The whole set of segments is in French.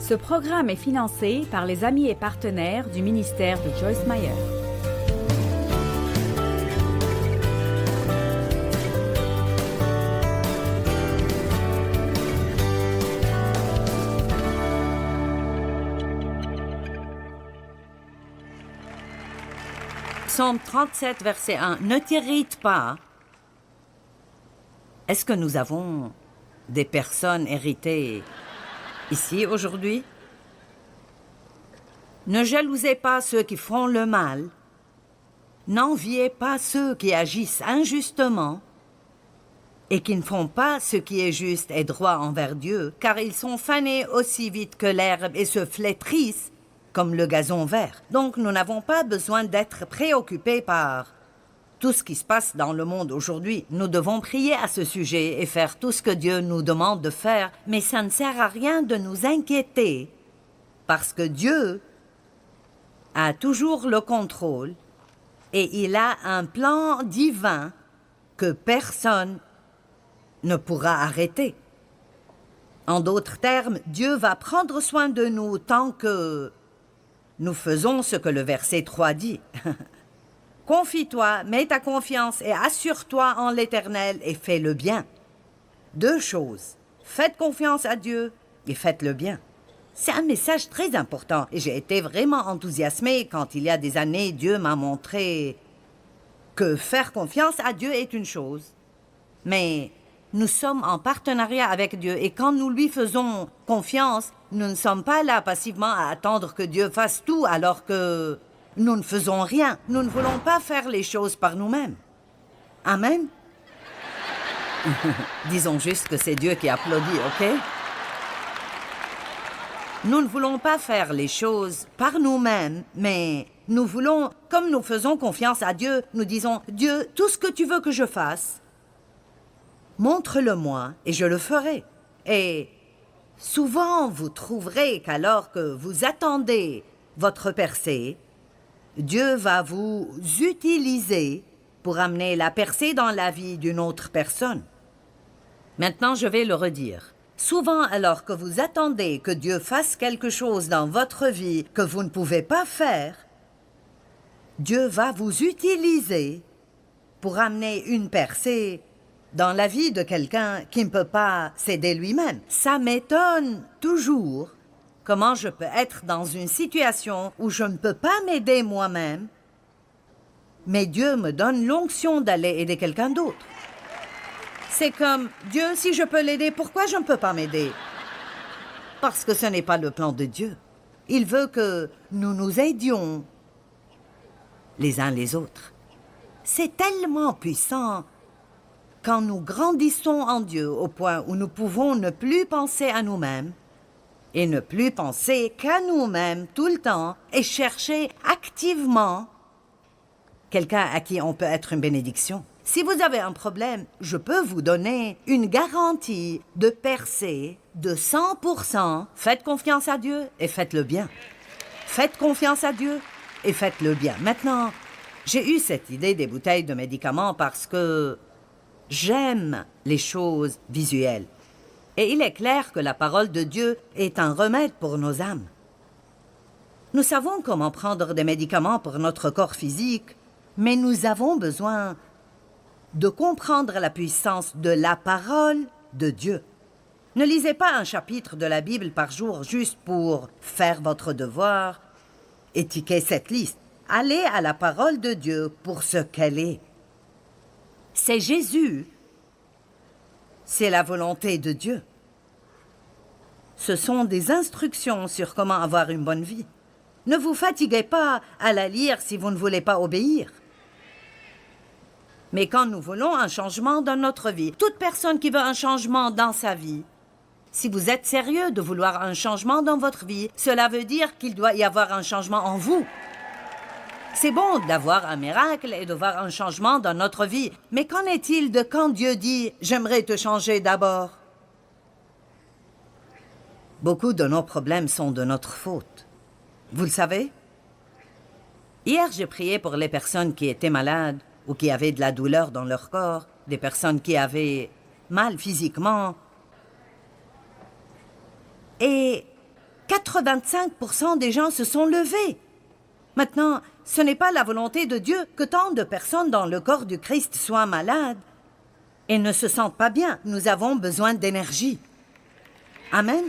Ce programme est financé par les amis et partenaires du ministère de Joyce Meyer. Psaume 37, verset 1. Ne t'irrite pas. Est-ce que nous avons des personnes irritées ici aujourd'hui? Ne jalousez pas ceux qui font le mal. N'enviez pas ceux qui agissent injustement et qui ne font pas ce qui est juste et droit envers Dieu, car ils sont fanés aussi vite que l'herbe et se flétrissent comme le gazon vert. Donc nous n'avons pas besoin d'être préoccupés par tout ce qui se passe dans le monde aujourd'hui. Nous devons prier à ce sujet et faire tout ce que Dieu nous demande de faire, mais ça ne sert à rien de nous inquiéter, parce que Dieu a toujours le contrôle et il a un plan divin que personne ne pourra arrêter. En d'autres termes, Dieu va prendre soin de nous tant que nous faisons ce que le verset 3 dit. Confie-toi, mets ta confiance et assure-toi en l'Éternel et fais le bien. 2 choses. Faites confiance à Dieu et faites le bien. C'est un message très important et j'ai été vraiment enthousiasmée quand il y a des années, Dieu m'a montré que faire confiance à Dieu est une chose. Mais nous sommes en partenariat avec Dieu et quand nous lui faisons confiance, nous ne sommes pas là passivement à attendre que Dieu fasse tout alors que nous ne faisons rien. Nous ne voulons pas faire les choses par nous-mêmes. Amen? Disons juste que c'est Dieu qui applaudit, OK? Nous ne voulons pas faire les choses par nous-mêmes, mais nous voulons, comme nous faisons confiance à Dieu, nous disons, Dieu, tout ce que tu veux que je fasse, montre-le-moi et je le ferai. Et souvent, vous trouverez qu'alors que vous attendez votre percée, Dieu va vous utiliser pour amener la percée dans la vie d'une autre personne. Maintenant, je vais le redire. Souvent, alors que vous attendez que Dieu fasse quelque chose dans votre vie que vous ne pouvez pas faire, Dieu va vous utiliser pour amener une percée dans la vie de quelqu'un qui ne peut pas s'aider lui-même. Ça m'étonne toujours comment je peux être dans une situation où je ne peux pas m'aider moi-même, mais Dieu me donne l'onction d'aller aider quelqu'un d'autre. C'est comme, Dieu, si je peux l'aider, pourquoi je ne peux pas m'aider? Parce que ce n'est pas le plan de Dieu. Il veut que nous nous aidions les uns les autres. C'est tellement puissant quand nous grandissons en Dieu au point où nous pouvons ne plus penser à nous-mêmes et ne plus penser qu'à nous-mêmes tout le temps et chercher activement quelqu'un à qui on peut être une bénédiction. Si vous avez un problème, je peux vous donner une garantie de percée de 100%. Faites confiance à Dieu et faites le bien. Faites confiance à Dieu et faites le bien. Maintenant, j'ai eu cette idée des bouteilles de médicaments parce que j'aime les choses visuelles. Et il est clair que la parole de Dieu est un remède pour nos âmes. Nous savons comment prendre des médicaments pour notre corps physique, mais nous avons besoin de comprendre la puissance de la parole de Dieu. Ne lisez pas un chapitre de la Bible par jour juste pour faire votre devoir et tiquer cette liste. Allez à la parole de Dieu pour ce qu'elle est. C'est Jésus. C'est la volonté de Dieu. Ce sont des instructions sur comment avoir une bonne vie. Ne vous fatiguez pas à la lire si vous ne voulez pas obéir. Mais quand nous voulons un changement dans notre vie, toute personne qui veut un changement dans sa vie, si vous êtes sérieux de vouloir un changement dans votre vie, cela veut dire qu'il doit y avoir un changement en vous. C'est bon d'avoir un miracle et de voir un changement dans notre vie, mais qu'en est-il de quand Dieu dit « J'aimerais te changer d'abord » Beaucoup de nos problèmes sont de notre faute. Vous le savez? Hier, j'ai prié pour les personnes qui étaient malades ou qui avaient de la douleur dans leur corps, des personnes qui avaient mal physiquement. Et 85% des gens se sont levés. Maintenant, ce n'est pas la volonté de Dieu que tant de personnes dans le corps du Christ soient malades et ne se sentent pas bien. Nous avons besoin d'énergie. Amen.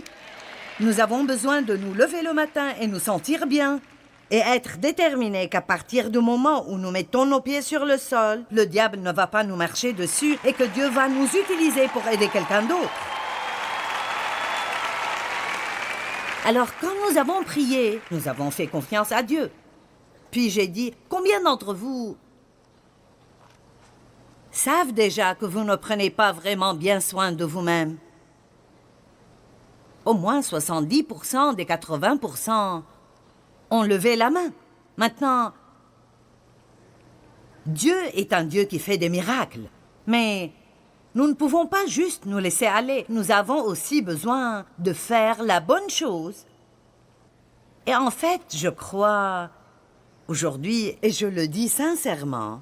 Nous avons besoin de nous lever le matin et nous sentir bien et être déterminés qu'à partir du moment où nous mettons nos pieds sur le sol, le diable ne va pas nous marcher dessus et que Dieu va nous utiliser pour aider quelqu'un d'autre. Alors, quand nous avons prié, nous avons fait confiance à Dieu. Puis j'ai dit, combien d'entre vous savent déjà que vous ne prenez pas vraiment bien soin de vous-même? Au moins 70% des 80% ont levé la main. Maintenant, Dieu est un Dieu qui fait des miracles. Mais nous ne pouvons pas juste nous laisser aller. Nous avons aussi besoin de faire la bonne chose. Et en fait, je crois, aujourd'hui, et je le dis sincèrement,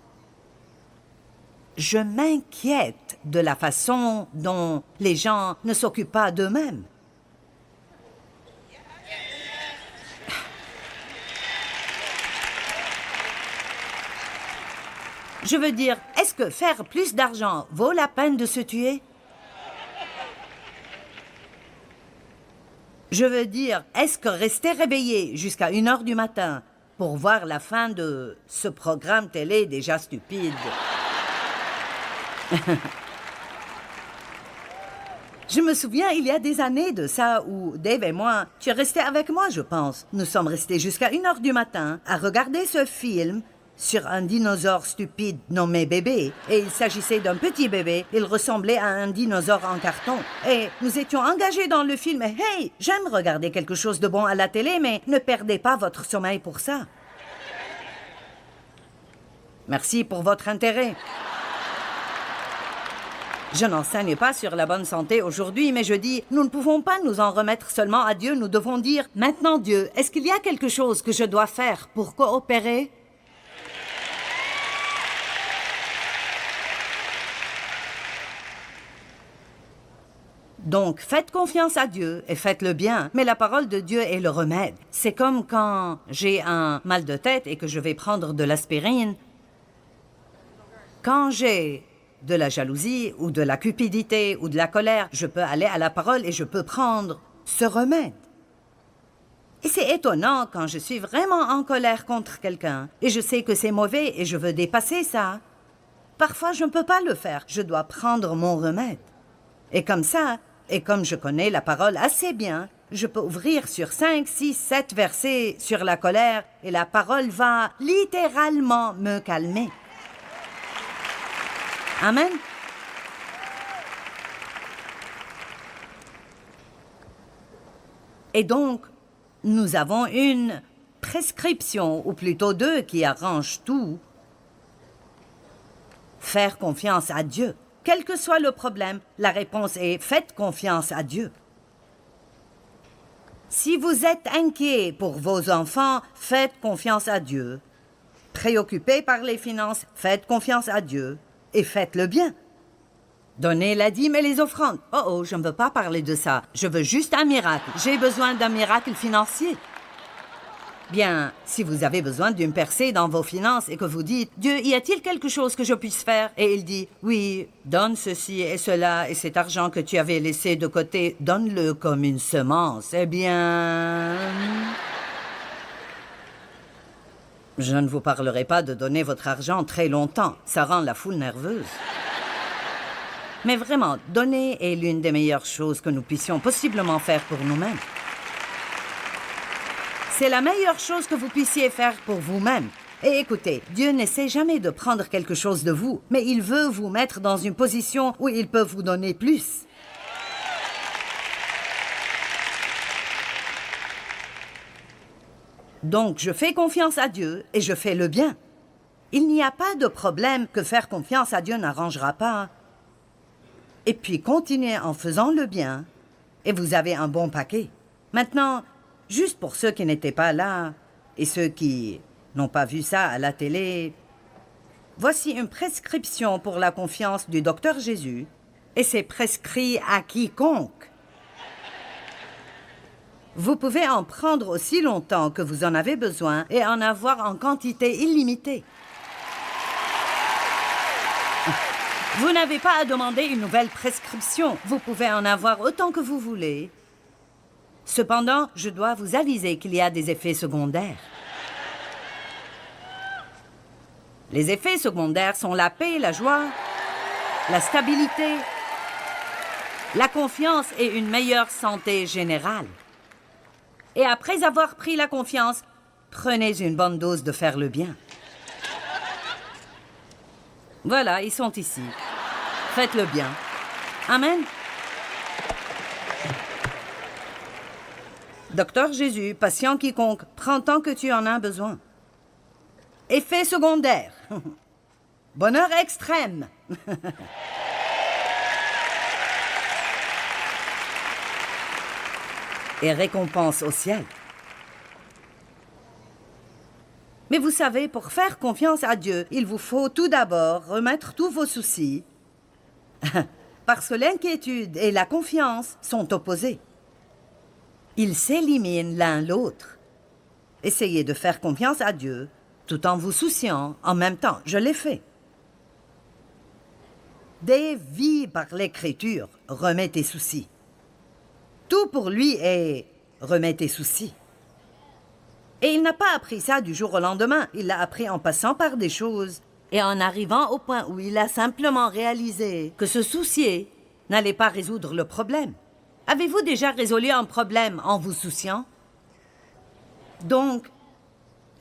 je m'inquiète de la façon dont les gens ne s'occupent pas d'eux-mêmes. Je veux dire, est-ce que faire plus d'argent vaut la peine de se tuer? Je veux dire, est-ce que rester réveillé jusqu'à 1 heure du matin pour voir la fin de ce programme télé déjà stupide? Je me souviens, il y a des années de ça où Dave et moi, tu es resté avec moi, je pense. Nous sommes restés jusqu'à 1 heure du matin à regarder ce film sur un dinosaure stupide nommé bébé. Et il s'agissait d'un petit bébé. Il ressemblait à un dinosaure en carton. Et nous étions engagés dans le film. Et hey, j'aime regarder quelque chose de bon à la télé, mais ne perdez pas votre sommeil pour ça. Merci pour votre intérêt. Je n'enseigne pas sur la bonne santé aujourd'hui, mais je dis, nous ne pouvons pas nous en remettre seulement à Dieu. Nous devons dire, maintenant Dieu, est-ce qu'il y a quelque chose que je dois faire pour coopérer? Donc, faites confiance à Dieu et faites-le bien. Mais la parole de Dieu est le remède. C'est comme quand j'ai un mal de tête et que je vais prendre de l'aspirine. Quand j'ai de la jalousie ou de la cupidité ou de la colère, je peux aller à la parole et je peux prendre ce remède. Et c'est étonnant quand je suis vraiment en colère contre quelqu'un et je sais que c'est mauvais et je veux dépasser ça. Parfois, je ne peux pas le faire. Je dois prendre mon remède. Et comme ça, et comme je connais la parole assez bien, je peux ouvrir sur 5, 6, 7 versets sur la colère et la parole va littéralement me calmer. Amen. Et donc, nous avons une prescription, ou plutôt 2, qui arrangent tout. Faire confiance à Dieu. Quel que soit le problème, la réponse est « faites confiance à Dieu ». Si vous êtes inquiet pour vos enfants, faites confiance à Dieu. Préoccupé par les finances, faites confiance à Dieu et faites-le bien. Donnez la dîme et les offrandes. Oh, je ne veux pas parler de ça. Je veux juste un miracle. J'ai besoin d'un miracle financier. Bien, si vous avez besoin d'une percée dans vos finances et que vous dites « Dieu, y a-t-il quelque chose que je puisse faire ?» Et il dit « Oui, donne ceci et cela et cet argent que tu avais laissé de côté, donne-le comme une semence. » Eh bien, je ne vous parlerai pas de donner votre argent très longtemps. Ça rend la foule nerveuse. Mais vraiment, donner est l'une des meilleures choses que nous puissions possiblement faire pour nous-mêmes. C'est la meilleure chose que vous puissiez faire pour vous-même. Et écoutez, Dieu n'essaie jamais de prendre quelque chose de vous, mais il veut vous mettre dans une position où il peut vous donner plus. Donc, je fais confiance à Dieu et je fais le bien. Il n'y a pas de problème que faire confiance à Dieu n'arrangera pas. Et puis, continuez en faisant le bien et vous avez un bon paquet. Maintenant, juste pour ceux qui n'étaient pas là et ceux qui n'ont pas vu ça à la télé, voici une prescription pour la confiance du docteur Jésus et c'est prescrit à quiconque. Vous pouvez en prendre aussi longtemps que vous en avez besoin et en avoir en quantité illimitée. Vous n'avez pas à demander une nouvelle prescription. Vous pouvez en avoir autant que vous voulez. Cependant, je dois vous aviser qu'il y a des effets secondaires. Les effets secondaires sont la paix, la joie, la stabilité, la confiance et une meilleure santé générale. Et après avoir pris la confiance, prenez une bonne dose de faire le bien. Voilà, ils sont ici. Faites le bien. Amen. Docteur Jésus, patient quiconque, prends tant que tu en as besoin. Effet secondaire. Bonheur extrême. Et récompense au ciel. Mais vous savez, pour faire confiance à Dieu, il vous faut tout d'abord remettre tous vos soucis. Parce que l'inquiétude et la confiance sont opposés. Ils s'éliminent l'un l'autre. Essayez de faire confiance à Dieu tout en vous souciant en même temps. Je l'ai fait. Dévie par l'Écriture, remets tes soucis. Tout pour lui est remets tes soucis. Et il n'a pas appris ça du jour au lendemain. Il l'a appris en passant par des choses et en arrivant au point où il a simplement réalisé que se soucier n'allait pas résoudre le problème. Avez-vous déjà résolu un problème en vous souciant? Donc,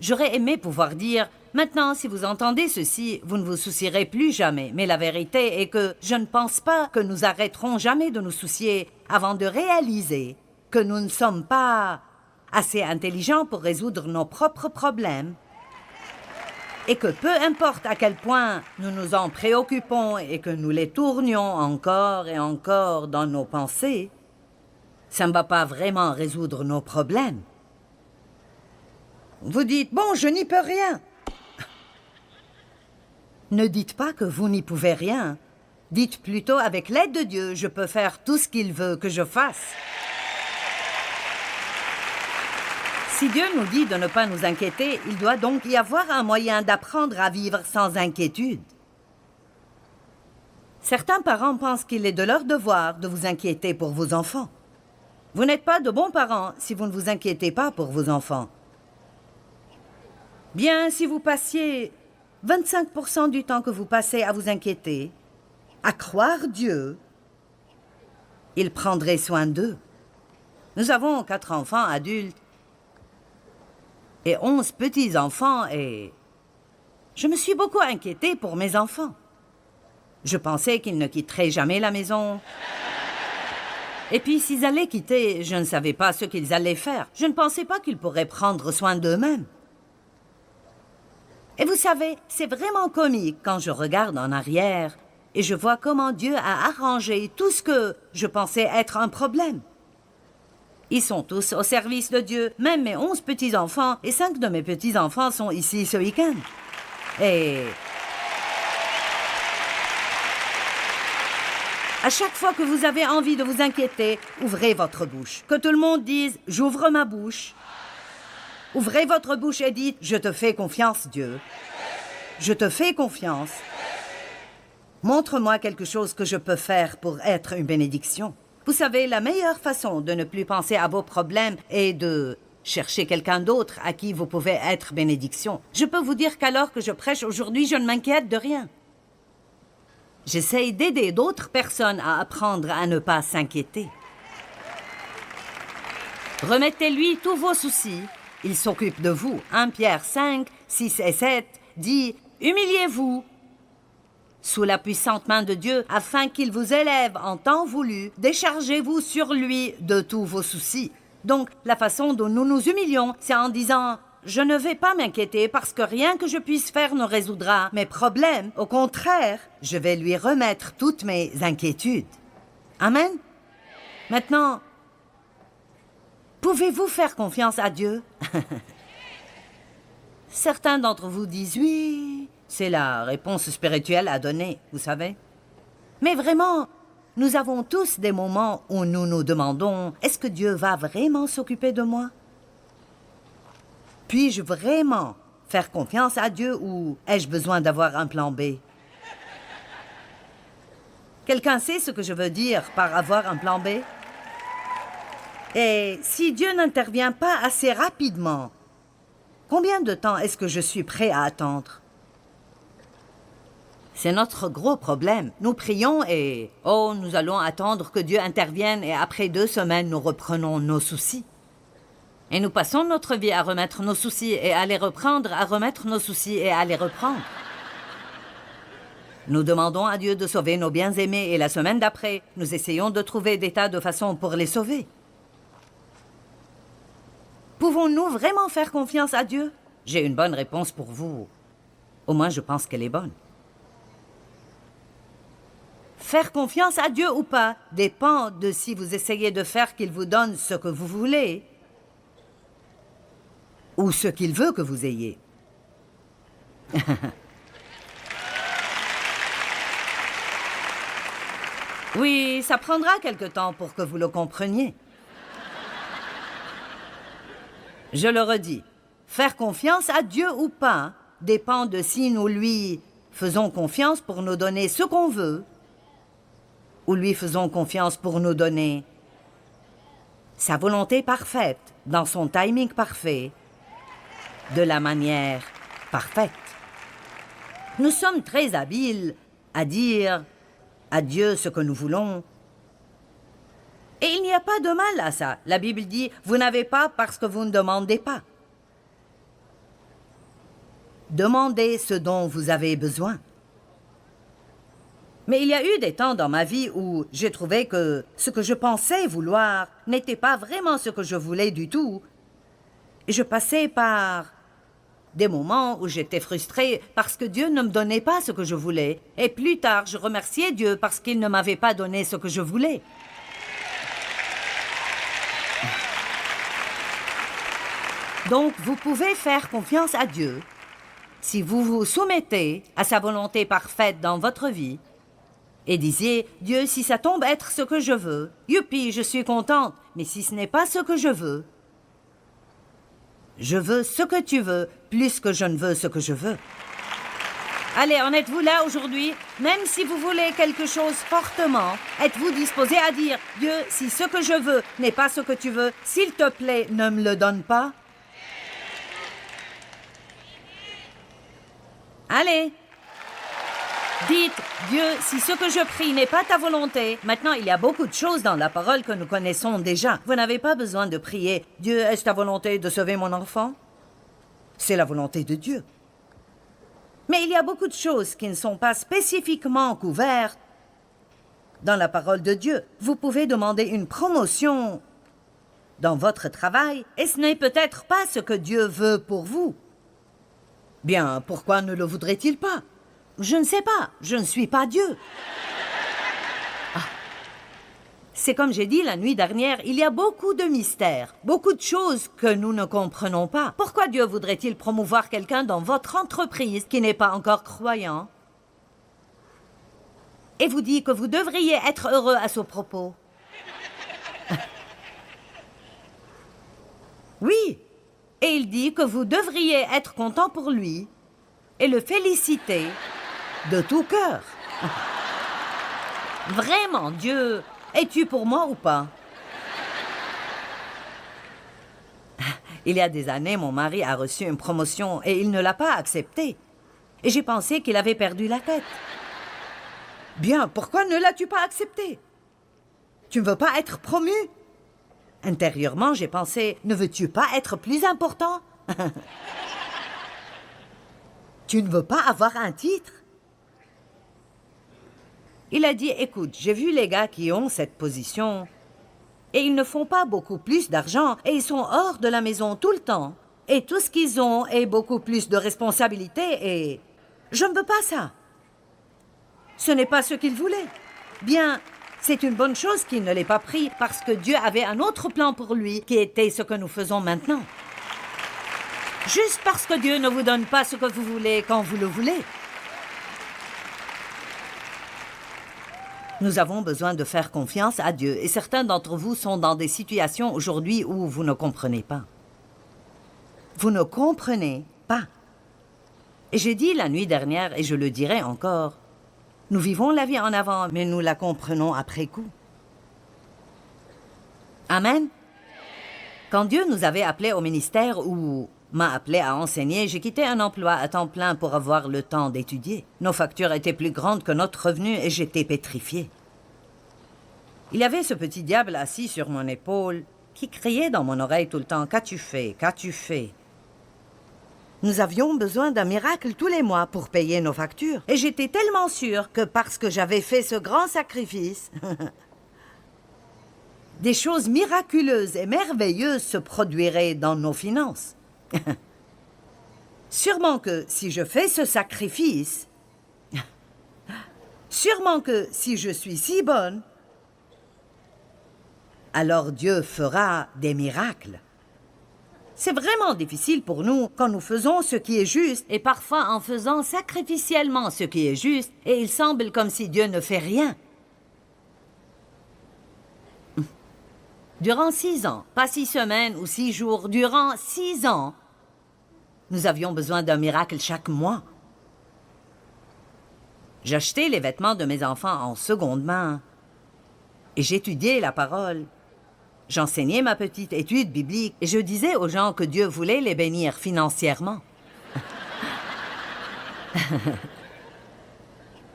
j'aurais aimé pouvoir dire « Maintenant, si vous entendez ceci, vous ne vous soucierez plus jamais. » Mais la vérité est que je ne pense pas que nous arrêterons jamais de nous soucier avant de réaliser que nous ne sommes pas assez intelligents pour résoudre nos propres problèmes et que peu importe à quel point nous nous en préoccupons et que nous les tournions encore et encore dans nos pensées, ça ne va pas vraiment résoudre nos problèmes. Vous dites « Bon, je n'y peux rien ». Ne dites pas que vous n'y pouvez rien. Dites plutôt « Avec l'aide de Dieu, je peux faire tout ce qu'il veut que je fasse ». Si Dieu nous dit de ne pas nous inquiéter, il doit donc y avoir un moyen d'apprendre à vivre sans inquiétude. Certains parents pensent qu'il est de leur devoir de vous inquiéter pour vos enfants. Vous n'êtes pas de bons parents si vous ne vous inquiétez pas pour vos enfants. Bien, si vous passiez 25% du temps que vous passez à vous inquiéter, à croire Dieu, il prendrait soin d'eux. Nous avons 4 enfants adultes et 11 petits-enfants et je me suis beaucoup inquiétée pour mes enfants. Je pensais qu'ils ne quitteraient jamais la maison. Et puis, s'ils allaient quitter, je ne savais pas ce qu'ils allaient faire. Je ne pensais pas qu'ils pourraient prendre soin d'eux-mêmes. Et vous savez, c'est vraiment comique quand je regarde en arrière et je vois comment Dieu a arrangé tout ce que je pensais être un problème. Ils sont tous au service de Dieu, même mes 11 petits-enfants et 5 de mes petits-enfants sont ici ce week-end. Et à chaque fois que vous avez envie de vous inquiéter, ouvrez votre bouche. Que tout le monde dise « J'ouvre ma bouche ». Ouvrez votre bouche et dites « Je te fais confiance, Dieu. Je te fais confiance. Montre-moi quelque chose que je peux faire pour être une bénédiction. » Vous savez, la meilleure façon de ne plus penser à vos problèmes est de chercher quelqu'un d'autre à qui vous pouvez être bénédiction. Je peux vous dire qu'alors que je prêche aujourd'hui, je ne m'inquiète de rien. J'essaye d'aider d'autres personnes à apprendre à ne pas s'inquiéter. Remettez-lui tous vos soucis. Il s'occupe de vous. 1 Pierre 5, 6 et 7 dit « Humiliez-vous sous la puissante main de Dieu afin qu'il vous élève en temps voulu. Déchargez-vous sur lui de tous vos soucis. » Donc, la façon dont nous nous humilions, c'est en disant « Je ne vais pas m'inquiéter parce que rien que je puisse faire ne résoudra mes problèmes. Au contraire, je vais lui remettre toutes mes inquiétudes. » Amen. Maintenant, pouvez-vous faire confiance à Dieu? Certains d'entre vous disent « Oui, c'est la réponse spirituelle à donner, vous savez. » Mais vraiment, nous avons tous des moments où nous nous demandons, est-ce que Dieu va vraiment s'occuper de moi? Puis-je vraiment faire confiance à Dieu ou ai-je besoin d'avoir un plan B? Quelqu'un sait ce que je veux dire par avoir un plan B? Et si Dieu n'intervient pas assez rapidement, combien de temps est-ce que je suis prêt à attendre? C'est notre gros problème. Nous prions et, oh, nous allons attendre que Dieu intervienne et après 2 semaines, nous reprenons nos soucis. Et nous passons notre vie à remettre nos soucis et à les reprendre, à remettre nos soucis et à les reprendre. Nous demandons à Dieu de sauver nos bien-aimés et la semaine d'après, nous essayons de trouver des tas de façons pour les sauver. Pouvons-nous vraiment faire confiance à Dieu? J'ai une bonne réponse pour vous. Au moins, je pense qu'elle est bonne. Faire confiance à Dieu ou pas dépend de si vous essayez de faire qu'il vous donne ce que vous voulez ou ce qu'il veut que vous ayez. Oui, ça prendra quelque temps pour que vous le compreniez. Je le redis, faire confiance à Dieu ou pas dépend de si nous lui faisons confiance pour nous donner ce qu'on veut ou lui faisons confiance pour nous donner sa volonté parfaite, dans son timing parfait, de la manière parfaite. Nous sommes très habiles à dire à Dieu ce que nous voulons. Et il n'y a pas de mal à ça. La Bible dit, vous n'avez pas parce que vous ne demandez pas. Demandez ce dont vous avez besoin. Mais il y a eu des temps dans ma vie où j'ai trouvé que ce que je pensais vouloir n'était pas vraiment ce que je voulais du tout. Et je passais par des moments où j'étais frustrée parce que Dieu ne me donnait pas ce que je voulais. Et plus tard, je remerciais Dieu parce qu'il ne m'avait pas donné ce que je voulais. Donc, vous pouvez faire confiance à Dieu si vous vous soumettez à sa volonté parfaite dans votre vie et disiez, Dieu, si ça tombe être ce que je veux, youpi, je suis contente, mais si ce n'est pas ce que je veux ce que tu veux, plus que je ne veux ce que je veux. Allez, en êtes-vous là aujourd'hui? Même si vous voulez quelque chose fortement, êtes-vous disposé à dire, Dieu, si ce que je veux n'est pas ce que tu veux, s'il te plaît, ne me le donne pas? Allez, dites, Dieu, si ce que je prie n'est pas ta volonté. Maintenant, il y a beaucoup de choses dans la parole que nous connaissons déjà. Vous n'avez pas besoin de prier, Dieu, est-ce ta volonté de sauver mon enfant? C'est la volonté de Dieu. Mais il y a beaucoup de choses qui ne sont pas spécifiquement couvertes dans la parole de Dieu. Vous pouvez demander une promotion dans votre travail et ce n'est peut-être pas ce que Dieu veut pour vous. Bien, pourquoi ne le voudrait-il pas? Je ne sais pas, je ne suis pas Dieu. Ah. C'est comme j'ai dit la nuit dernière, il y a beaucoup de mystères, beaucoup de choses que nous ne comprenons pas. Pourquoi Dieu voudrait-il promouvoir quelqu'un dans votre entreprise qui n'est pas encore croyant? Et vous dit que vous devriez être heureux à ce propos. Oui. Et il dit que vous devriez être content pour lui et le féliciter de tout cœur. Vraiment, Dieu, es-tu pour moi ou pas? Il y a des années, mon mari a reçu une promotion et il ne l'a pas acceptée. Et j'ai pensé qu'il avait perdu la tête. Bien, pourquoi ne l'as-tu pas acceptée? Tu ne veux pas être promu? Intérieurement, j'ai pensé, ne veux-tu pas être plus important? Tu ne veux pas avoir un titre? Il a dit, écoute, j'ai vu les gars qui ont cette position et ils ne font pas beaucoup plus d'argent et ils sont hors de la maison tout le temps. Et tout ce qu'ils ont est beaucoup plus de responsabilités et je ne veux pas ça. Ce n'est pas ce qu'ils voulaient. Bien, c'est une bonne chose qu'il ne l'ait pas pris parce que Dieu avait un autre plan pour lui qui était ce que nous faisons maintenant. Juste parce que Dieu ne vous donne pas ce que vous voulez quand vous le voulez. Nous avons besoin de faire confiance à Dieu et certains d'entre vous sont dans des situations aujourd'hui où vous ne comprenez pas. Vous ne comprenez pas. Et j'ai dit la nuit dernière et je le dirai encore, nous vivons la vie en avant, mais nous la comprenons après coup. Amen. Quand Dieu nous avait appelés au ministère ou m'a appelé à enseigner, j'ai quitté un emploi à temps plein pour avoir le temps d'étudier. Nos factures étaient plus grandes que notre revenu et j'étais pétrifiée. Il y avait ce petit diable assis sur mon épaule qui criait dans mon oreille tout le temps « Qu'as-tu fait? Qu'as-tu fait ?» Nous avions besoin d'un miracle tous les mois pour payer nos factures. Et j'étais tellement sûre que parce que j'avais fait ce grand sacrifice, des choses miraculeuses et merveilleuses se produiraient dans nos finances. Sûrement que si je fais ce sacrifice, sûrement que si je suis si bonne, alors Dieu fera des miracles. C'est vraiment difficile pour nous quand nous faisons ce qui est juste et parfois en faisant sacrificiellement ce qui est juste et il semble comme si Dieu ne fait rien. Durant 6 ans, pas 6 semaines ou 6 jours, durant 6 ans, nous avions besoin d'un miracle chaque mois. J'achetais les vêtements de mes enfants en seconde main et j'étudiais la parole. J'enseignais ma petite étude biblique et je disais aux gens que Dieu voulait les bénir financièrement.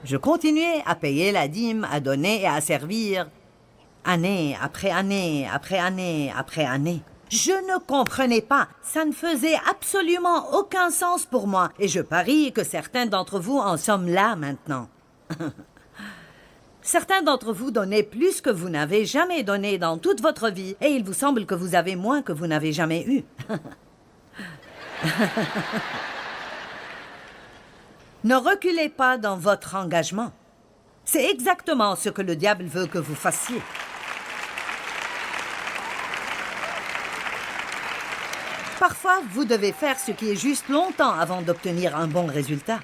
Je continuais à payer la dîme, à donner et à servir, année après année, après année, après année. Je ne comprenais pas. Ça ne faisait absolument aucun sens pour moi. Et je parie que certains d'entre vous en sommes là maintenant. Certains d'entre vous donnaient plus que vous n'avez jamais donné dans toute votre vie, et il vous semble que vous avez moins que vous n'avez jamais eu. Ne reculez pas dans votre engagement. C'est exactement ce que le diable veut que vous fassiez. Parfois, vous devez faire ce qui est juste longtemps avant d'obtenir un bon résultat.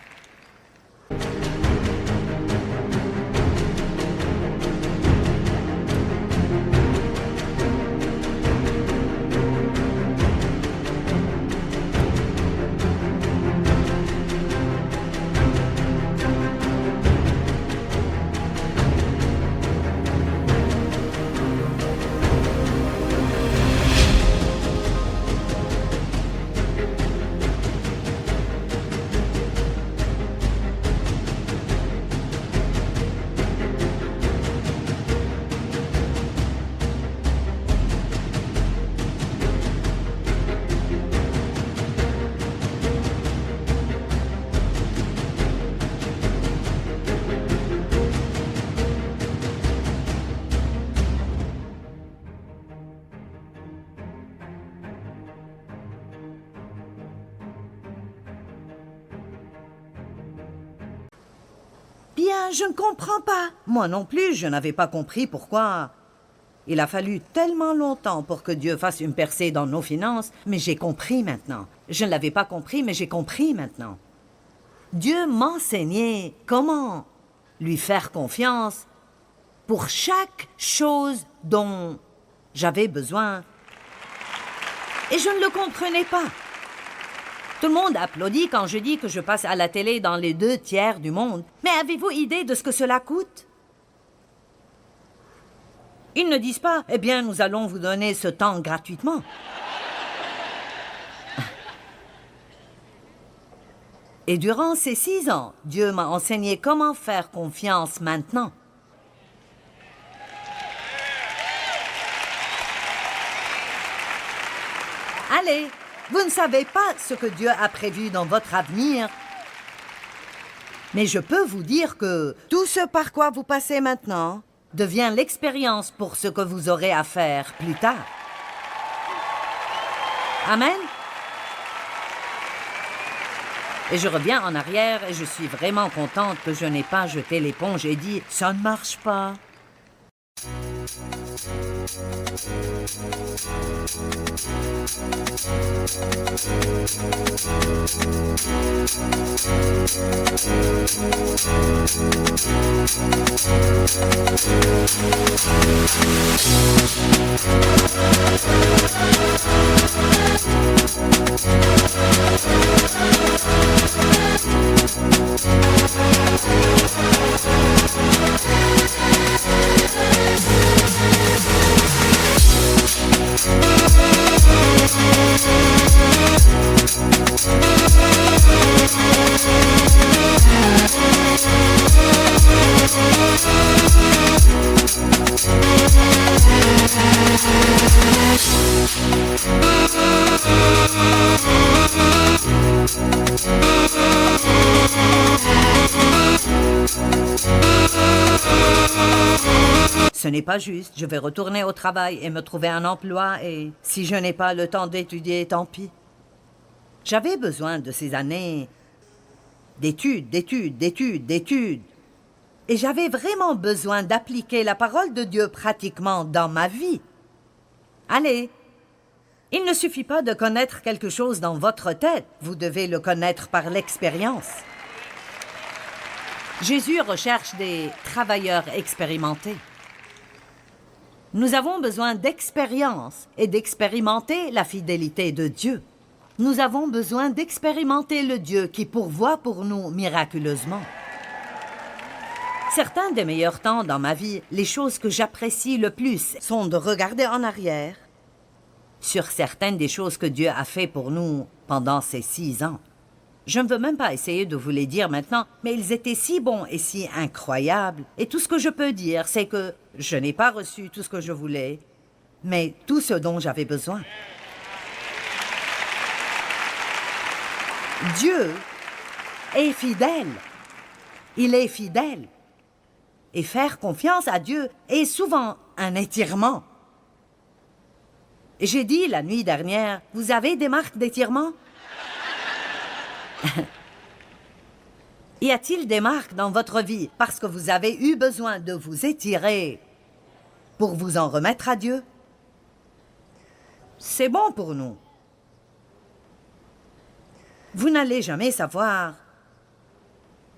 Bien, je ne comprends pas. Moi non plus, je n'avais pas compris pourquoi. Il a fallu tellement longtemps pour que Dieu fasse une percée dans nos finances, mais j'ai compris maintenant. Je ne l'avais pas compris, mais j'ai compris maintenant. Dieu m'enseignait comment lui faire confiance pour chaque chose dont j'avais besoin. Et je ne le comprenais pas. Tout le monde applaudit quand je dis que je passe à la télé dans les 2 tiers du monde. Mais avez-vous idée de ce que cela coûte? Ils ne disent pas, eh bien, nous allons vous donner ce temps gratuitement. Et durant ces 6 ans, Dieu m'a enseigné comment faire confiance maintenant. Allez! Vous ne savez pas ce que Dieu a prévu dans votre avenir. Mais je peux vous dire que tout ce par quoi vous passez maintenant devient l'expérience pour ce que vous aurez à faire plus tard. Amen. Et je reviens en arrière et je suis vraiment contente que je n'ai pas jeté l'éponge et dit « ça ne marche pas ». Ce n'est pas juste, je vais retourner au travail et me trouver un emploi et si je n'ai pas le temps d'étudier, tant pis. J'avais besoin de ces années d'études. Et j'avais vraiment besoin d'appliquer la parole de Dieu pratiquement dans ma vie. Allez, il ne suffit pas de connaître quelque chose dans votre tête, vous devez le connaître par l'expérience. Jésus recherche des travailleurs expérimentés. Nous avons besoin d'expérience et d'expérimenter la fidélité de Dieu. Nous avons besoin d'expérimenter le Dieu qui pourvoit pour nous miraculeusement. Certains des meilleurs temps dans ma vie, les choses que j'apprécie le plus sont de regarder en arrière sur certaines des choses que Dieu a fait pour nous pendant ces 6 ans. Je ne veux même pas essayer de vous les dire maintenant, mais ils étaient si bons et si incroyables. Et tout ce que je peux dire, c'est que je n'ai pas reçu tout ce que je voulais, mais tout ce dont j'avais besoin. Dieu est fidèle. Il est fidèle. Et faire confiance à Dieu est souvent un étirement. J'ai dit la nuit dernière, vous avez des marques d'étirement? Y a-t-il des marques dans votre vie parce que vous avez eu besoin de vous étirer pour vous en remettre à Dieu? C'est bon pour nous. Vous n'allez jamais savoir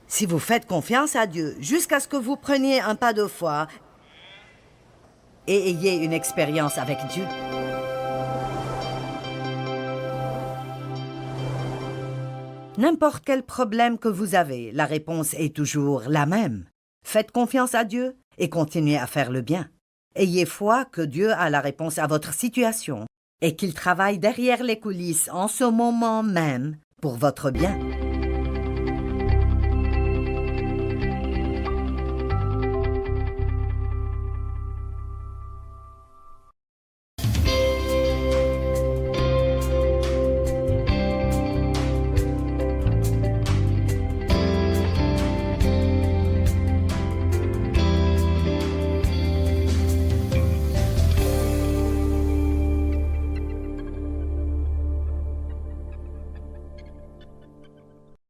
si vous faites confiance à Dieu jusqu'à ce que vous preniez un pas de foi et ayez une expérience avec Dieu. N'importe quel problème que vous avez, la réponse est toujours la même. Faites confiance à Dieu et continuez à faire le bien. Ayez foi que Dieu a la réponse à votre situation et qu'il travaille derrière les coulisses en ce moment même pour votre bien.